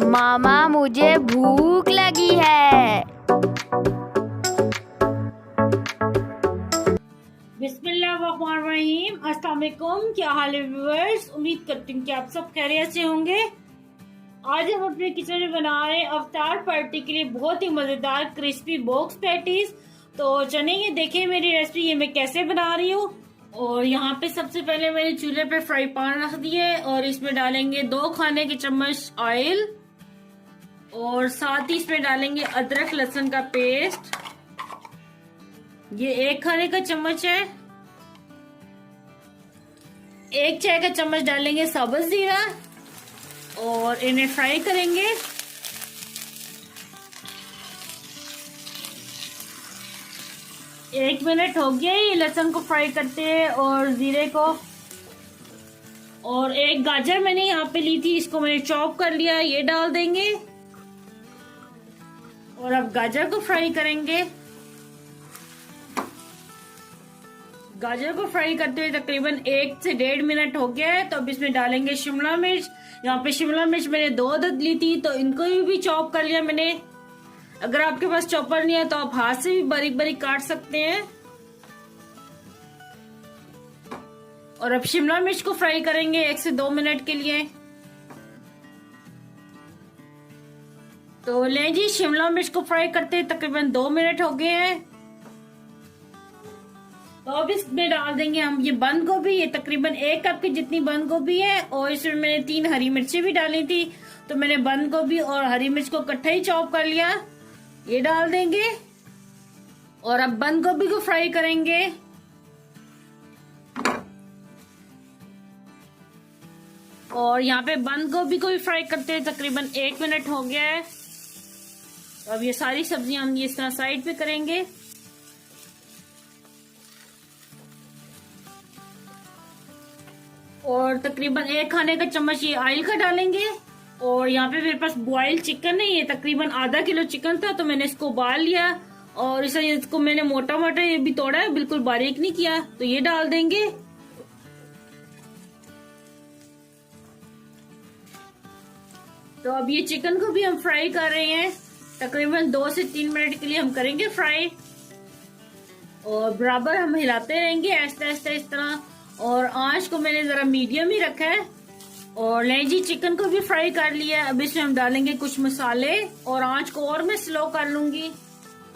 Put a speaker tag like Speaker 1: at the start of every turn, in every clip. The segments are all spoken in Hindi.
Speaker 1: मामा मुझे भूख लगी है।
Speaker 2: बिस्मिल्लाहिर्रहमानिर्रहीम। अस्सलाम वालेकुम। क्या हाल है व्यूअर्स? उम्मीद करती हूँ कि आप सब खैरियत से होंगे। आज हम अपने किचन में बना रहे हैं अफ्तार पार्टी के लिए बहुत ही मजेदार क्रिस्पी बॉक्स पैटीज। तो चलिए ये देखिए मेरी रेसिपी, ये मैं कैसे बना रही हूँ। और यहाँ पे सबसे पहले मैंने चूल्हे पे फ्राई पैन रख दिए और इसमें डालेंगे 2 खाने के चम्मच ऑयल और साथ ही इसमें डालेंगे अदरक लहसुन का पेस्ट। ये 1 खाने का चम्मच है। 1 चाय का चम्मच डालेंगे सब्ज जीरा और इन्हें फ्राई करेंगे। एक मिनट हो गया ये लहसुन को फ्राई करते हैं और जीरे को। और एक गाजर मैंने यहाँ पे ली थी, इसको मैंने चॉप कर लिया, ये डाल देंगे और अब गाजर को फ्राई करेंगे। गाजर को फ्राई करते हुए तकरीबन 1 से 1.5 मिनट हो गया है। तो अब इसमें डालेंगे शिमला मिर्च। यहाँ पे शिमला मिर्च मैंने 2 अदद ली थी, तो इनको भी चॉप कर लिया मैंने। अगर आपके पास चॉपर नहीं है तो आप हाथ से भी बारीक बारीक काट सकते हैं। और अब शिमला मिर्च को फ्राई करेंगे 1 से 2 मिनट के लिए। तो ले जी, शिमला मिर्च को फ्राई करते तकरीबन 2 मिनट हो गए हैं। तो अब इसमें डाल देंगे हम ये बंद गोभी। ये तकरीबन 1 कप की जितनी बंद गोभी है और इसमें मैंने 3 हरी मिर्ची भी डाली थी, तो मैंने बंद गोभी और हरी मिर्च को इकट्ठा ही चॉप कर लिया, ये डाल देंगे। और अब बंद गोभी को फ्राई करेंगे। और यहाँ पे बंद गोभी को भी फ्राई करते हैं तकरीबन 1 मिनट हो गया है। तो अब ये सारी सब्जियां हम इस तरह साइड पे करेंगे। और तकरीबन 1 खाने का चम्मच ये ऑयल का डालेंगे। और यहाँ पे मेरे पास बॉइल चिकन है, ये तकरीबन आधा किलो चिकन था, तो मैंने इसको उबाल लिया और इसको मैंने मोटा मोटा ये भी तोड़ा है, बिल्कुल बारीक नहीं किया, तो ये डाल देंगे। तो अब ये चिकन को भी हम फ्राई कर रहे हैं, तकरीबन 2 से 3 मिनट के लिए हम करेंगे फ्राई। और बराबर हम हिलाते रहेंगे ऐसे ऐसे इस तरह। और आंच को मैंने जरा मीडियम ही रखा है। और ले जी, चिकन को भी फ्राई कर लिया। अब इसमें हम डालेंगे कुछ मसाले और आंच को और मैं स्लो कर लूंगी।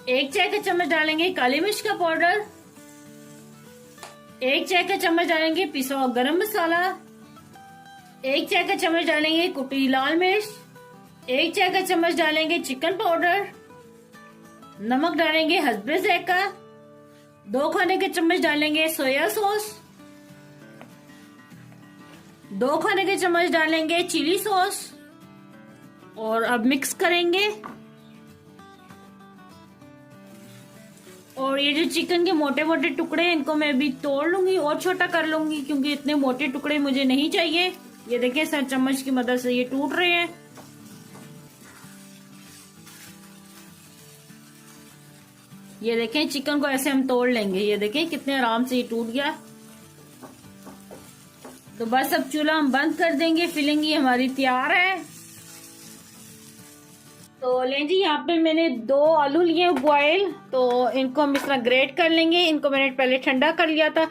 Speaker 2: 1 चाय का चम्मच डालेंगे काली मिर्च का पाउडर। 1 चाय का चम्मच डालेंगे पिसा हुआ गरम मसाला। 1 चाय का चम्मच डालेंगे कुटी लाल मिर्च। 1 चाय का चम्मच डालेंगे चिकन पाउडर। नमक डालेंगे हस्बे ज़ायका। 2 खाने के चम्मच डालेंगे सोया सॉस। 2 खाने के चम्मच डालेंगे चिली सॉस। और अब मिक्स करेंगे। और ये जो चिकन के मोटे मोटे टुकड़े हैं, इनको मैं अभी तोड़ लूंगी और छोटा कर लूंगी, क्योंकि इतने मोटे टुकड़े मुझे नहीं चाहिए। ये देखिए सर चम्मच की मदद से ये टूट रहे हैं। ये देखें, चिकन को ऐसे हम तोड़ लेंगे। ये देखें कितने आराम से ये टूट गया। तो बस अब चूल्हा हम बंद कर देंगे। फिलिंग ये हमारी तैयार है। तो लें जी, यहाँ पे मैंने 2 आलू लिए बॉयल, तो इनको हम इस तरह ग्रेट कर लेंगे। इनको मैंने पहले ठंडा कर लिया था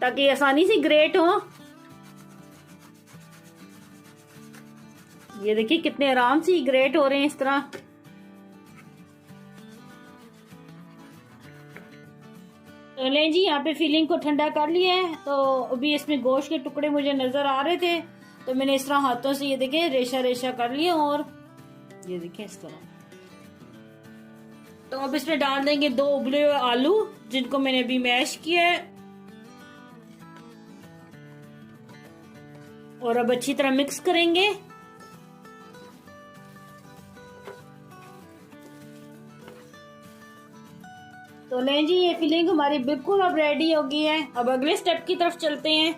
Speaker 2: ताकि आसानी से ग्रेट हो। ये देखिए कितने आराम से ग्रेट हो रहे हैं इस तरह। तो लें जी, यहाँ पे फिलिंग को ठंडा कर लिया है। तो अभी इसमें गोश्त के टुकड़े मुझे नजर आ रहे थे, तो मैंने इस तरह हाथों से ये देखिए रेशा रेशा कर लिया। और ये देखिए इस तरह। तो अब इसमें डाल देंगे 2 उबले हुए आलू, जिनको मैंने अभी मैश किया है। और अब अच्छी तरह मिक्स करेंगे। तो लें जी, ये फिलिंग हमारी बिल्कुल अब रेडी हो गई है। अब अगले स्टेप की तरफ चलते हैं।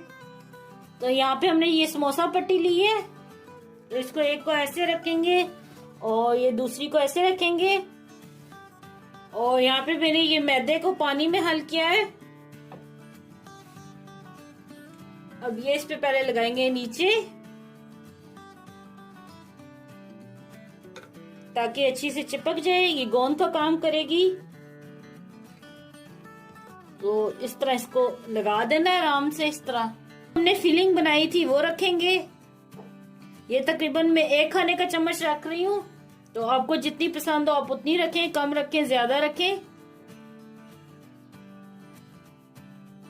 Speaker 2: तो यहाँ पे हमने ये समोसा पट्टी ली है, तो इसको एक को ऐसे रखेंगे और ये दूसरी को ऐसे रखेंगे। और यहाँ पे मैंने ये मैदे को पानी में हल किया है। अब ये इस पे पहले लगाएंगे नीचे ताकि अच्छी से चिपक जाए। ये गोंद का काम करेगी। तो इस तरह इसको लगा देना है आराम से। इस तरह हमने फिलिंग बनाई थी वो रखेंगे। ये तकरीबन मैं 1 खाने का चम्मच रख रही हूँ। तो आपको जितनी पसंद हो आप उतनी रखें, कम रखें, ज्यादा रखें।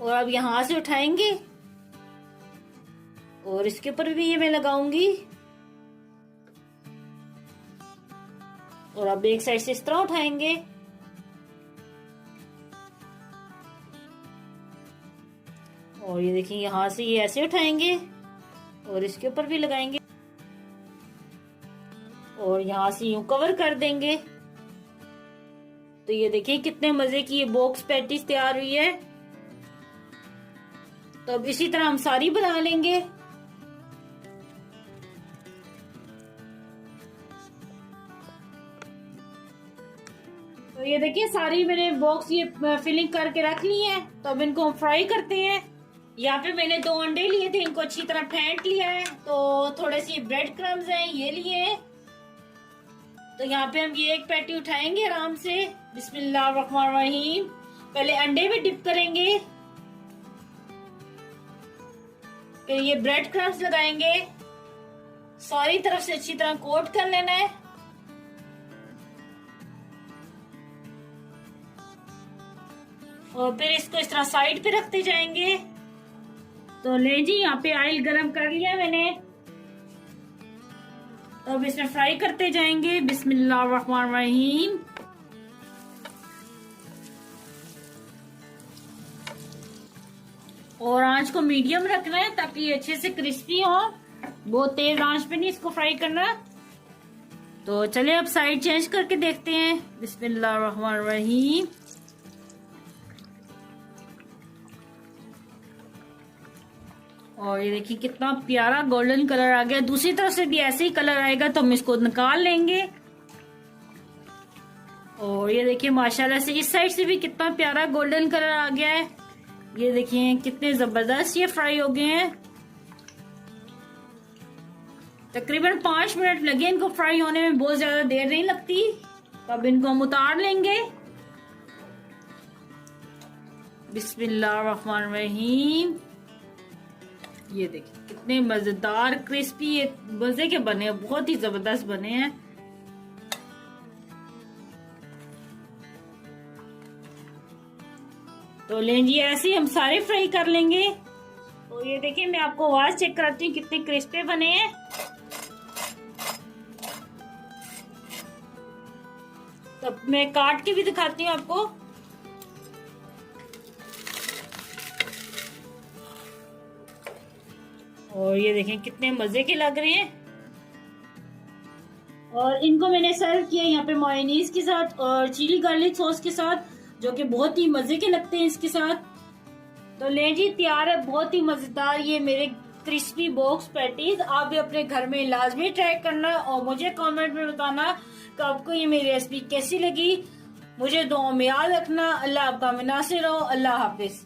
Speaker 2: और अब यहां से उठाएंगे और इसके ऊपर भी ये मैं लगाऊंगी। और अब एक साइड से इस तरह उठाएंगे। और ये देखिए यहां से ये ऐसे उठाएंगे और इसके ऊपर भी लगाएंगे और यहां से यूं कवर कर देंगे। तो ये देखिए कितने मजे की ये बॉक्स पैटीज तैयार हुई है। तो अब इसी तरह हम सारी बना लेंगे। तो ये देखिए सारी मैंने बॉक्स ये फिलिंग करके रख ली है। तो अब इनको हम फ्राई करते हैं। यहाँ पे मैंने 2 अंडे लिए थे, इनको अच्छी तरह फेंट लिया है। तो थोड़े सी ब्रेड क्रम्स हैं, ये लिए। तो यहाँ पे हम ये एक पैटी उठाएंगे आराम से। बिस्मिल्लाहिर्रहमानिर्रहीम। पहले अंडे में डिप करेंगे, फिर ये ब्रेड क्रम्स लगाएंगे। सारी तरफ से अच्छी तरह कोट कर लेना है। और फिर इसको इस तरह साइड पे रखते जाएंगे। तो ले जी यहाँ पे ऑयल गरम कर लिया मैंने। तो अब इसमें फ्राई करते जाएंगे। बिस्मिल्लाहिर्रहमानिर्रहीम। और आंच को मीडियम रखना है ताकि ये अच्छे से क्रिस्पी हो। बहुत तेज आंच पे नहीं इसको फ्राई करना। तो चलिए अब साइड चेंज करके देखते हैं। बिस्मिल्लाहिर्रहमानिर्रहीम। और ये देखिए कितना प्यारा गोल्डन कलर आ गया। दूसरी तरफ से भी ऐसे ही कलर आएगा तो हम इसको निकाल लेंगे। और ये देखिए माशाल्लाह से इस साइड से भी कितना प्यारा गोल्डन कलर आ गया है। ये देखिए कितने जबरदस्त ये फ्राई हो गए हैं। तकरीबन 5 मिनट लगे इनको फ्राई होने में, बहुत ज्यादा देर नहीं लगती। तो अब इनको हम उतार लेंगे। बिस्मिल्लाहिर्रहमानिर्रहीम। ये देखिए कितने मजेदार क्रिस्पी ये मजे के बने हैं, बहुत ही जबरदस्त बने हैं। तो लें जी ऐसे ही हम सारे फ्राई कर लेंगे। तो ये देखिए मैं आपको आवाज चेक कराती हूँ कितने क्रिस्पी बने हैं। तो मैं काट के भी दिखाती हूँ आपको। और ये देखें कितने मजे के लग रहे हैं। और इनको मैंने सर्व किया यहाँ पे मायोनीज के साथ और चिली गार्लिक सॉस के साथ, जो कि बहुत ही मजे के लगते हैं इसके साथ। तो ले जी तैयार है बहुत ही मजेदार ये मेरे क्रिस्पी बॉक्स पैटीज। आप भी अपने घर में लाजमी ट्राई करना और मुझे कमेंट में बताना कि आपको ये मेरी रेसिपी कैसी लगी। मुझे दुआ में याद रखना। अल्लाह आपका में नासिर हो। अल्लाह हाफिज।